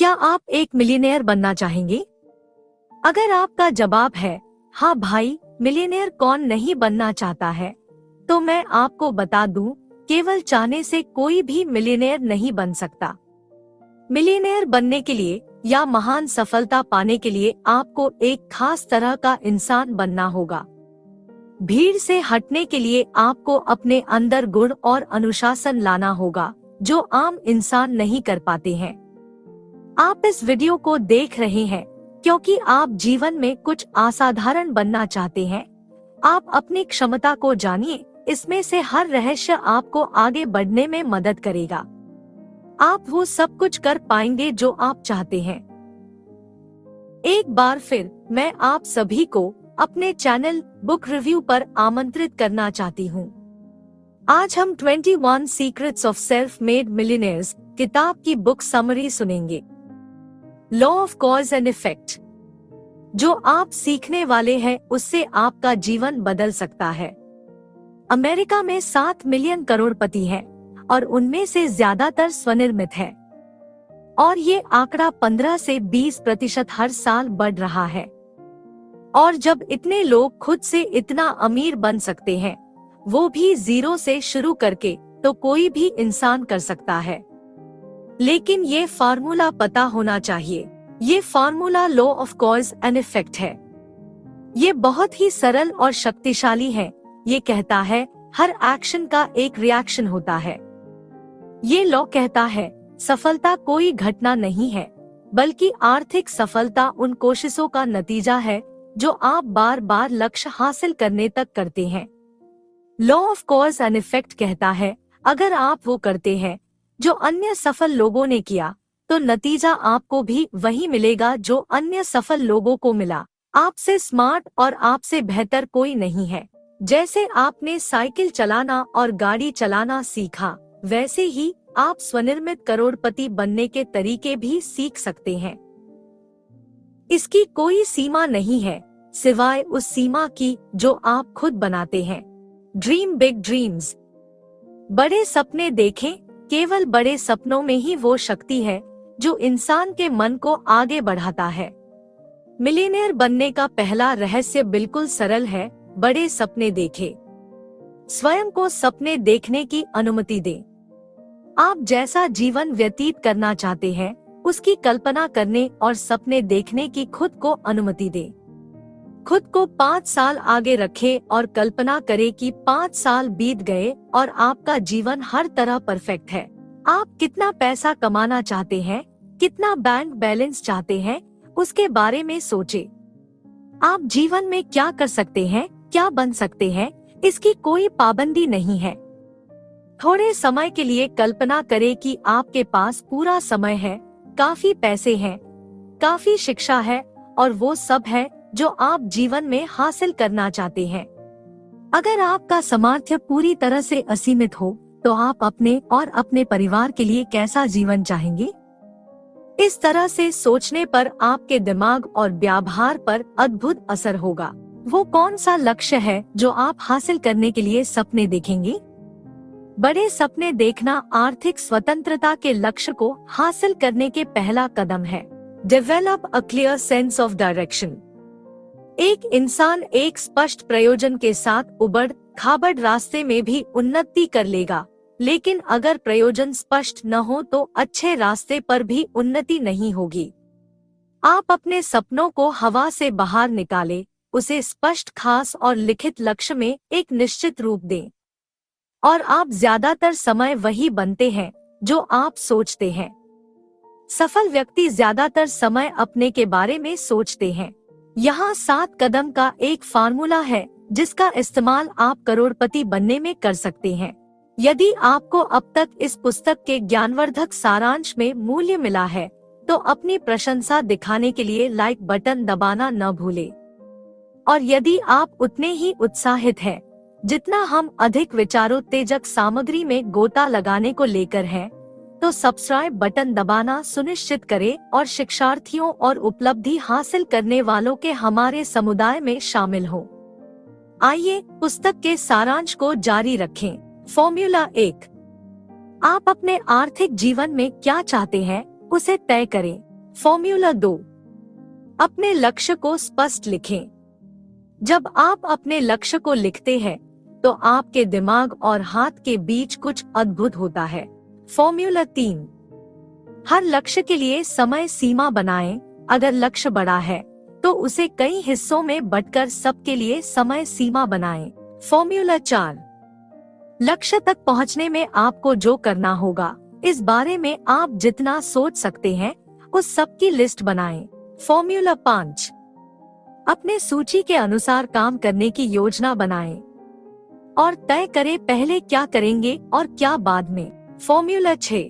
क्या आप एक मिलियनेयर बनना चाहेंगे? अगर आपका जवाब है हाँ भाई, मिलियनेयर कौन नहीं बनना चाहता है, तो मैं आपको बता दूं, केवल चाहने से कोई भी मिलियनेयर नहीं बन सकता। मिलियनेयर बनने के लिए या महान सफलता पाने के लिए आपको एक खास तरह का इंसान बनना होगा। भीड़ से हटने के लिए आपको अपने अंदर गुण और अनुशासन लाना होगा, जो आम इंसान नहीं कर पाते हैं। आप इस वीडियो को देख रहे हैं क्योंकि आप जीवन में कुछ असाधारण बनना चाहते हैं। आप अपनी क्षमता को जानिए, इसमें से हर रहस्य आपको आगे बढ़ने में मदद करेगा। आप वो सब कुछ कर पाएंगे जो आप चाहते हैं। एक बार फिर मैं आप सभी को अपने चैनल बुक रिव्यू पर आमंत्रित करना चाहती हूँ। आज हम 21 secrets of self made millionaires किताब की बुक समरी सुनेंगे। Law of cause and effect. जो आप सीखने वाले हैं उससे आपका जीवन बदल सकता है। अमेरिका में 7 मिलियन करोड़पति हैं और उनमें से ज्यादातर स्वनिर्मित है और ये आंकड़ा 15 से 20% हर साल बढ़ रहा है। और जब इतने लोग खुद से इतना अमीर बन सकते हैं, वो भी जीरो से शुरू करके, तो कोई भी इंसान कर सकता है। लेकिन ये फार्मूला पता होना चाहिए। ये formula law of cause and effect है। ये बहुत ही सरल और शक्तिशाली है। ये कहता है हर एक्शन का एक रिएक्शन होता है। ये लॉ कहता है सफलता कोई घटना नहीं है, बल्कि आर्थिक सफलता उन कोशिशों का नतीजा है जो आप बार बार लक्ष्य हासिल करने तक करते हैं। Law of cause and effect कहता है अगर आप वो करते हैं जो अन्य सफल लोगों ने किया, तो नतीजा आपको भी वही मिलेगा जो अन्य सफल लोगों को मिला। आपसे स्मार्ट और आपसे बेहतर कोई नहीं है। जैसे आपने साइकिल चलाना और गाड़ी चलाना सीखा, वैसे ही आप स्वनिर्मित करोड़पति बनने के तरीके भी सीख सकते हैं। इसकी कोई सीमा नहीं है, सिवाय उस सीमा की जो आप खुद बनाते हैं। Dream big dreams. बड़े सपने देखें। केवल बड़े सपनों में ही वो शक्ति है जो इंसान के मन को आगे बढ़ाता है। मिलियनेयर बनने का पहला रहस्य बिल्कुल सरल है, बड़े सपने देखें। स्वयं को सपने देखने की अनुमति दें। आप जैसा जीवन व्यतीत करना चाहते हैं, उसकी कल्पना करने और सपने देखने की खुद को अनुमति दें। खुद को 5 साल आगे रखें और कल्पना करें कि 5 साल बीत गए और आपका जीवन हर तरह परफेक्ट है। आप कितना पैसा कमाना चाहते हैं, कितना बैंक बैलेंस चाहते हैं, उसके बारे में सोचें। आप जीवन में क्या कर सकते हैं, क्या बन सकते हैं, इसकी कोई पाबंदी नहीं है। थोड़े समय के लिए कल्पना करें कि आपके पास पूरा समय है, काफी पैसे हैं, काफी शिक्षा है और वो सब है जो आप जीवन में हासिल करना चाहते हैं। अगर आपका सामर्थ्य पूरी तरह से असीमित हो, तो आप अपने और अपने परिवार के लिए कैसा जीवन चाहेंगे? इस तरह से सोचने पर आपके दिमाग और व्यवहार पर अद्भुत असर होगा। वो कौन सा लक्ष्य है जो आप हासिल करने के लिए सपने देखेंगे? बड़े सपने देखना आर्थिक स्वतंत्रता के लक्ष्य को हासिल करने के पहला कदम है। Develop a clear sense of direction. एक इंसान एक स्पष्ट प्रयोजन के साथ उबड़ खाबड़ रास्ते में भी उन्नति कर लेगा, लेकिन अगर प्रयोजन स्पष्ट न हो तो अच्छे रास्ते पर भी उन्नति नहीं होगी। आप अपने सपनों को हवा से बाहर निकालें, उसे स्पष्ट, खास और लिखित लक्ष्य में एक निश्चित रूप दें। और आप ज्यादातर समय वही बनते हैं जो आप सोचते हैं। सफल व्यक्ति ज्यादातर समय अपने के बारे में सोचते हैं। यहाँ 7 कदम का एक फार्मूला है जिसका इस्तेमाल आप करोड़पति बनने में कर सकते हैं। यदि आपको अब तक इस पुस्तक के ज्ञानवर्धक सारांश में मूल्य मिला है, तो अपनी प्रशंसा दिखाने के लिए लाइक बटन दबाना न भूलें। और यदि आप उतने ही उत्साहित हैं जितना हम अधिक विचारोत्तेजक सामग्री में गोता लगाने को लेकर हैं, तो सब्सक्राइब बटन दबाना सुनिश्चित करें और शिक्षार्थियों और उपलब्धि हासिल करने वालों के हमारे समुदाय में शामिल हो। आइए पुस्तक के सारांश को जारी रखें। फॉर्मूला 1। आप अपने आर्थिक जीवन में क्या चाहते हैं, उसे तय करें। फॉर्मूला 2, अपने लक्ष्य को स्पष्ट लिखें। जब आप अपने लक्ष्य को लिखते हैं तो आपके दिमाग और हाथ के बीच कुछ अद्भुत होता है। फॉर्मूला 3, हर लक्ष्य के लिए समय सीमा बनाएं। अगर लक्ष्य बड़ा है तो उसे कई हिस्सों में बंटकर सबके लिए समय सीमा बनाएं। फॉर्मूला 4, लक्ष्य तक पहुंचने में आपको जो करना होगा, इस बारे में आप जितना सोच सकते हैं उस सब की लिस्ट बनाएं। फॉर्मूला 5, अपने सूची के अनुसार काम करने की योजना बनाएं और तय करें पहले क्या करेंगे और क्या बाद में। फॉर्मूला 6,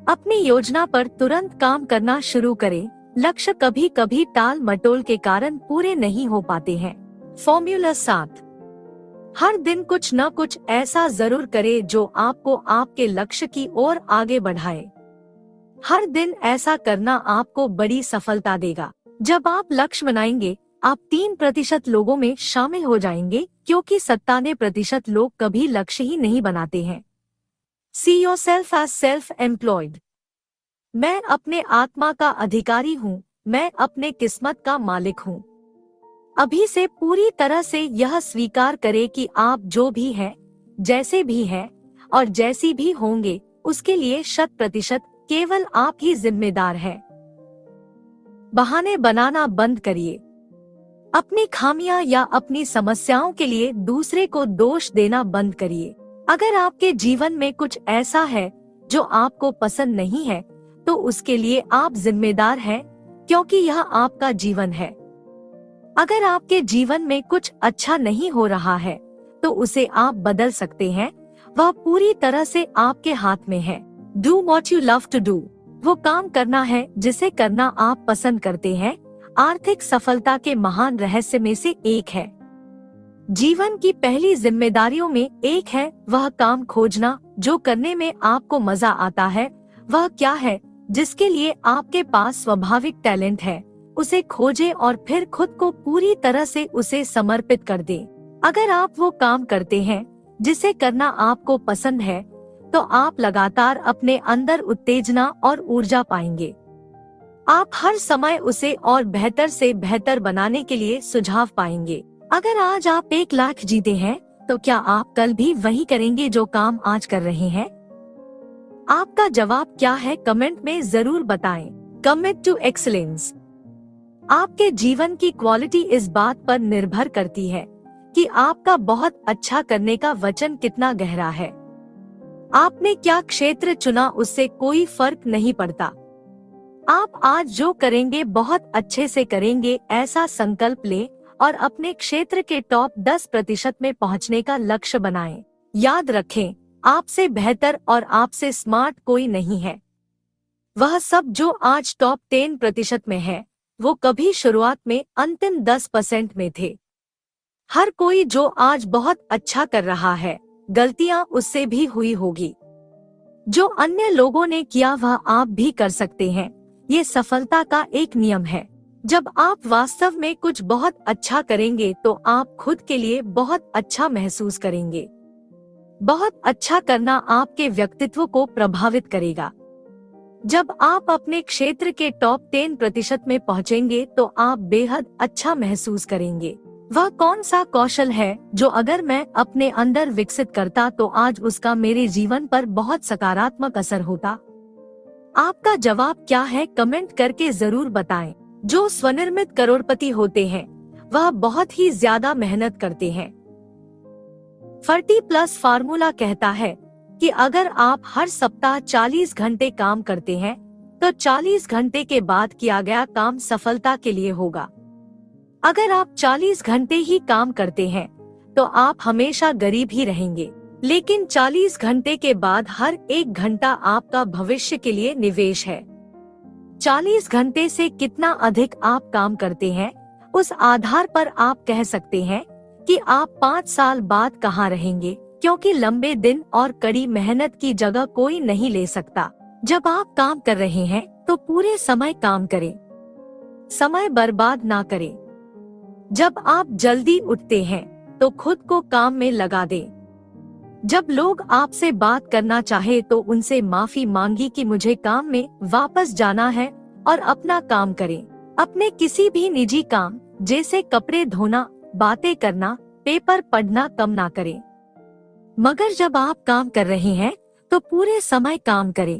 अपनी योजना पर तुरंत काम करना शुरू करें। लक्ष्य कभी कभी टाल मटोल के कारण पूरे नहीं हो पाते हैं। फॉर्मूला 7, हर दिन कुछ न कुछ ऐसा जरूर करें जो आपको आपके लक्ष्य की ओर आगे बढ़ाए। हर दिन ऐसा करना आपको बड़ी सफलता देगा। जब आप लक्ष्य बनाएंगे आप 3% लोगों में शामिल हो जाएंगे, क्योंकि 97% लोग कभी लक्ष्य ही नहीं बनाते हैं। See yourself as self-employed। मैं अपने आत्मा का अधिकारी हूँ, मैं अपने किस्मत का मालिक हूँ। अभी से पूरी तरह से यह स्वीकार करें कि आप जो भी हैं, जैसे भी हैं और जैसी भी होंगे, उसके लिए 100% केवल आप ही जिम्मेदार हैं। बहाने बनाना बंद करिए। अपनी खामियां या अपनी समस्याओं के लिए दूसरे को दोष देना बंद करिए। अगर आपके जीवन में कुछ ऐसा है जो आपको पसंद नहीं है तो उसके लिए आप जिम्मेदार हैं, क्योंकि यह आपका जीवन है। अगर आपके जीवन में कुछ अच्छा नहीं हो रहा है तो उसे आप बदल सकते हैं, वह पूरी तरह से आपके हाथ में है। Do what you love to do। वो काम करना है जिसे करना आप पसंद करते हैं, आर्थिक सफलता के महान रहस्य में से एक है। जीवन की पहली जिम्मेदारियों में एक है वह काम खोजना जो करने में आपको मजा आता है। वह क्या है जिसके लिए आपके पास स्वाभाविक टैलेंट है, उसे खोजें और फिर खुद को पूरी तरह से उसे समर्पित कर दें। अगर आप वो काम करते हैं जिसे करना आपको पसंद है तो आप लगातार अपने अंदर उत्तेजना और ऊर्जा पाएंगे। आप हर समय उसे और बेहतर से बेहतर बनाने के लिए सुझाव पाएंगे। अगर आज आप 1 लाख जीते हैं तो क्या आप कल भी वही करेंगे जो काम आज कर रहे हैं? आपका जवाब क्या है कमेंट में जरूर बताएं। Commit to excellence. आपके जीवन की क्वालिटी इस बात पर निर्भर करती है कि आपका बहुत अच्छा करने का वचन कितना गहरा है। आपने क्या क्षेत्र चुना उससे कोई फर्क नहीं पड़ता। आप आज जो करेंगे बहुत अच्छे से करेंगे, ऐसा संकल्प लें और अपने क्षेत्र के टॉप 10% में पहुंचने का लक्ष्य बनाएं। याद रखें, आपसे बेहतर और आपसे स्मार्ट कोई नहीं है। वह सब जो आज टॉप 10% में है वो कभी शुरुआत में अंतिम 10% में थे। हर कोई जो आज बहुत अच्छा कर रहा है, गलतियां उससे भी हुई होगी। जो अन्य लोगों ने किया वह आप भी कर सकते हैं। ये सफलता का एक नियम है। जब आप वास्तव में कुछ बहुत अच्छा करेंगे तो आप खुद के लिए बहुत अच्छा महसूस करेंगे। बहुत अच्छा करना आपके व्यक्तित्व को प्रभावित करेगा। जब आप अपने क्षेत्र के टॉप 10% में पहुंचेंगे तो आप बेहद अच्छा महसूस करेंगे। वह कौन सा कौशल है जो अगर मैं अपने अंदर विकसित करता तो आज उसका मेरे जीवन पर बहुत सकारात्मक असर होता? आपका जवाब क्या है कमेंट करके जरूर बताएं। जो स्वनिर्मित करोड़पति होते हैं वह बहुत ही ज्यादा मेहनत करते हैं। 40+ फार्मूला कहता है कि अगर आप हर सप्ताह 40 घंटे काम करते हैं तो 40 घंटे के बाद किया गया काम सफलता के लिए होगा। अगर आप 40 घंटे ही काम करते हैं तो आप हमेशा गरीब ही रहेंगे, लेकिन 40 घंटे के बाद हर 1 घंटा आपका भविष्य के लिए निवेश है। 40 घंटे से कितना अधिक आप काम करते हैं, उस आधार पर आप कह सकते हैं कि आप 5 साल बाद कहाँ रहेंगे, क्योंकि लंबे दिन और कड़ी मेहनत की जगह कोई नहीं ले सकता। जब आप काम कर रहे हैं तो पूरे समय काम करें, समय बर्बाद ना करें। जब आप जल्दी उठते हैं तो खुद को काम में लगा दें। जब लोग आपसे बात करना चाहे तो उनसे माफी मांगी कि मुझे काम में वापस जाना है और अपना काम करें। अपने किसी भी निजी काम जैसे कपड़े धोना, बातें करना, पेपर पढ़ना कम ना करें। मगर जब आप काम कर रहे हैं तो पूरे समय काम करें।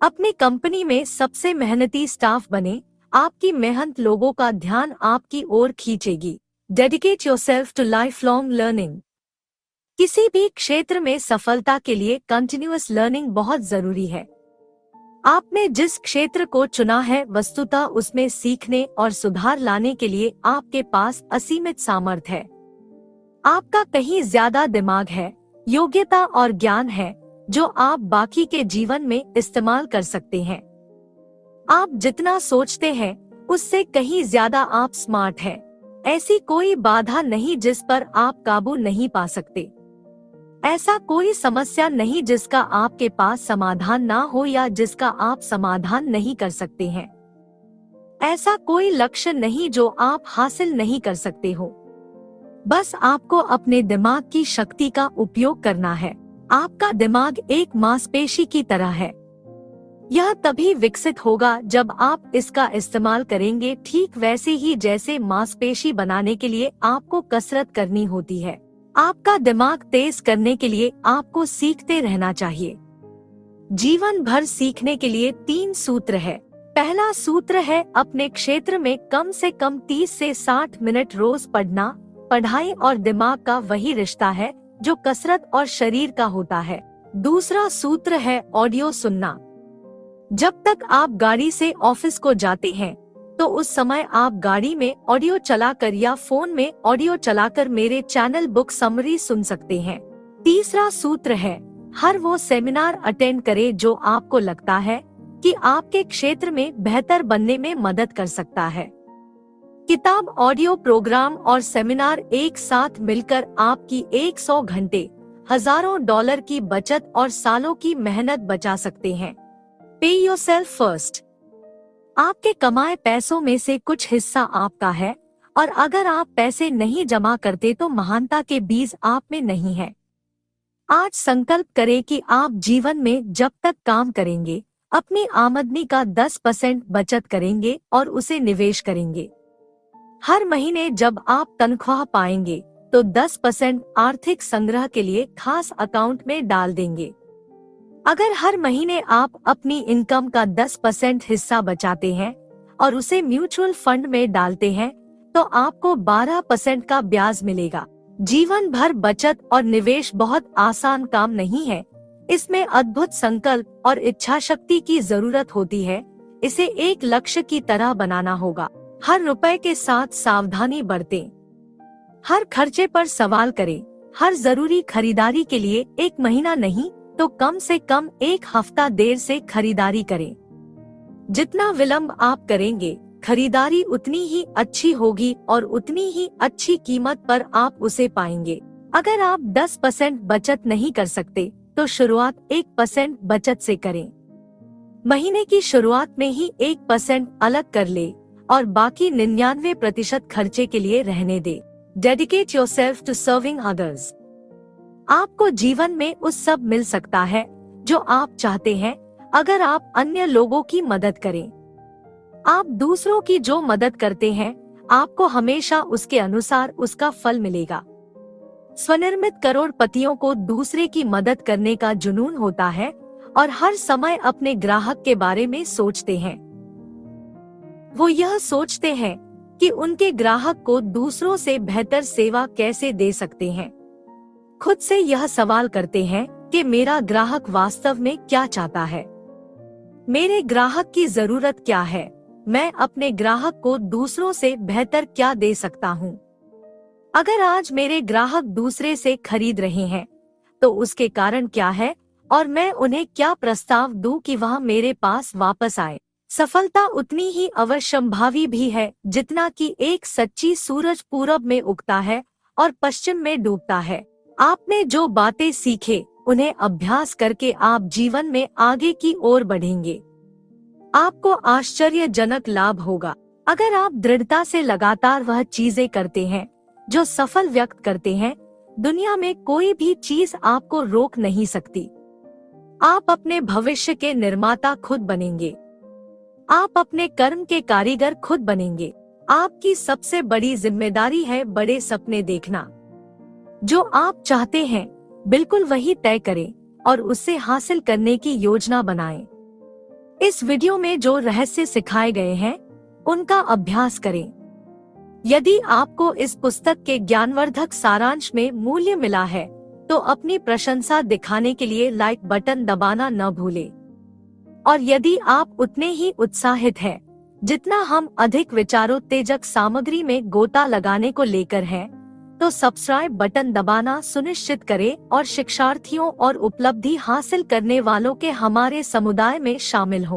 अपनी कंपनी में सबसे मेहनती स्टाफ बने। आपकी मेहनत लोगों का ध्यान आपकी ओर खींचेगी। Dedicate yourself to life long learning. किसी भी क्षेत्र में सफलता के लिए कंटिन्यूअस लर्निंग बहुत जरूरी है। आपने जिस क्षेत्र को चुना है वस्तुतः उसमें सीखने और सुधार लाने के लिए आपके पास असीमित सामर्थ्य है। आपका कहीं ज्यादा दिमाग है, योग्यता और ज्ञान है जो आप बाकी के जीवन में इस्तेमाल कर सकते हैं। आप जितना सोचते हैं उससे कहीं ज्यादा आप स्मार्ट हैं। ऐसी कोई बाधा नहीं जिस पर आप काबू नहीं पा सकते। ऐसा कोई समस्या नहीं जिसका आपके पास समाधान ना हो या जिसका आप समाधान नहीं कर सकते हैं। ऐसा कोई लक्ष्य नहीं जो आप हासिल नहीं कर सकते हो। बस आपको अपने दिमाग की शक्ति का उपयोग करना है। आपका दिमाग एक मांसपेशी की तरह है। यह तभी विकसित होगा जब आप इसका इस्तेमाल करेंगे, ठीक वैसे ही जैसे मांसपेशी बनाने के लिए आपको कसरत करनी होती है। आपका दिमाग तेज करने के लिए आपको सीखते रहना चाहिए। जीवन भर सीखने के लिए 3 सूत्र है। पहला सूत्र है अपने क्षेत्र में कम से कम 30 से 60 मिनट रोज पढ़ना। पढ़ाई और दिमाग का वही रिश्ता है जो कसरत और शरीर का होता है। दूसरा सूत्र है ऑडियो सुनना। जब तक आप गाड़ी से ऑफिस को जाते हैं तो उस समय आप गाड़ी में ऑडियो चलाकर या फोन में ऑडियो चलाकर मेरे चैनल बुक समरी सुन सकते हैं। तीसरा सूत्र है हर वो सेमिनार अटेंड करें जो आपको लगता है कि आपके क्षेत्र में बेहतर बनने में मदद कर सकता है। किताब, ऑडियो प्रोग्राम और सेमिनार एक साथ मिलकर आपकी 100 घंटे, हजारों डॉलर की बचत और सालों की मेहनत बचा सकते हैं। पे योरसेल्फ फर्स्ट। आपके कमाए पैसों में से कुछ हिस्सा आपका है और अगर आप पैसे नहीं जमा करते तो महानता के बीज आप में नहीं है। आज संकल्प करें कि आप जीवन में जब तक काम करेंगे अपनी आमदनी का 10% बचत करेंगे और उसे निवेश करेंगे। हर महीने जब आप तनख्वाह पाएंगे तो 10% आर्थिक संग्रह के लिए खास अकाउंट में डाल देंगे। अगर हर महीने आप अपनी इनकम का 10% हिस्सा बचाते हैं और उसे म्यूचुअल फंड में डालते हैं तो आपको 12% का ब्याज मिलेगा। जीवन भर बचत और निवेश बहुत आसान काम नहीं है। इसमें अद्भुत संकल्प और इच्छा शक्ति की जरूरत होती है। इसे एक लक्ष्य की तरह बनाना होगा। हर रुपए के साथ सावधानी बरतें। हर खर्चे पर सवाल करें। हर जरूरी खरीदारी के लिए 1 महीना नहीं तो कम से कम 1 हफ्ता देर से खरीदारी करें। जितना विलंब आप करेंगे खरीदारी उतनी ही अच्छी होगी और उतनी ही अच्छी कीमत पर आप उसे पाएंगे। अगर आप 10% बचत नहीं कर सकते तो शुरुआत 1% बचत से करें। महीने की शुरुआत में ही 1% अलग कर ले और बाकी 99% खर्चे के लिए रहने दे। Dedicate yourself to serving others. आपको जीवन में उस सब मिल सकता है जो आप चाहते हैं अगर आप अन्य लोगों की मदद करें। आप दूसरों की जो मदद करते हैं आपको हमेशा उसके अनुसार उसका फल मिलेगा। स्वनिर्मित करोड़पतियों को दूसरे की मदद करने का जुनून होता है और हर समय अपने ग्राहक के बारे में सोचते हैं। वो यह सोचते हैं कि उनके ग्राहक को दूसरों से बेहतर सेवा कैसे दे सकते हैं। खुद से यह सवाल करते हैं कि मेरा ग्राहक वास्तव में क्या चाहता है, मेरे ग्राहक की जरूरत क्या है, मैं अपने ग्राहक को दूसरों से बेहतर क्या दे सकता हूँ। अगर आज मेरे ग्राहक दूसरे से खरीद रहे हैं तो उसके कारण क्या है और मैं उन्हें क्या प्रस्ताव दूं कि वह मेरे पास वापस आए। सफलता उतनी ही अवश्यंभावी भी है जितना कि एक सच्ची सूरज पूरब में उगता है और पश्चिम में डूबता है। आपने जो बातें सीखे उन्हें अभ्यास करके आप जीवन में आगे की ओर बढ़ेंगे। आपको आश्चर्यजनक लाभ होगा अगर आप दृढ़ता से लगातार वह चीजें करते हैं जो सफल व्यक्त करते हैं। दुनिया में कोई भी चीज आपको रोक नहीं सकती। आप अपने भविष्य के निर्माता खुद बनेंगे। आप अपने कर्म के कारीगर खुद बनेंगे। आपकी सबसे बड़ी जिम्मेदारी है बड़े सपने देखना। जो आप चाहते हैं बिल्कुल वही तय करें और उससे हासिल करने की योजना बनाएं। इस वीडियो में जो रहस्य सिखाए गए हैं उनका अभ्यास करें। यदि आपको इस पुस्तक के ज्ञानवर्धक सारांश में मूल्य मिला है तो अपनी प्रशंसा दिखाने के लिए लाइक बटन दबाना न भूलें। और यदि आप उतने ही उत्साहित हैं जितना हम अधिक विचारोत्तेजक सामग्री में गोता लगाने को लेकर हैं, तो सब्सक्राइब बटन दबाना सुनिश्चित करें और शिक्षार्थियों और उपलब्धि हासिल करने वालों के हमारे समुदाय में शामिल हों।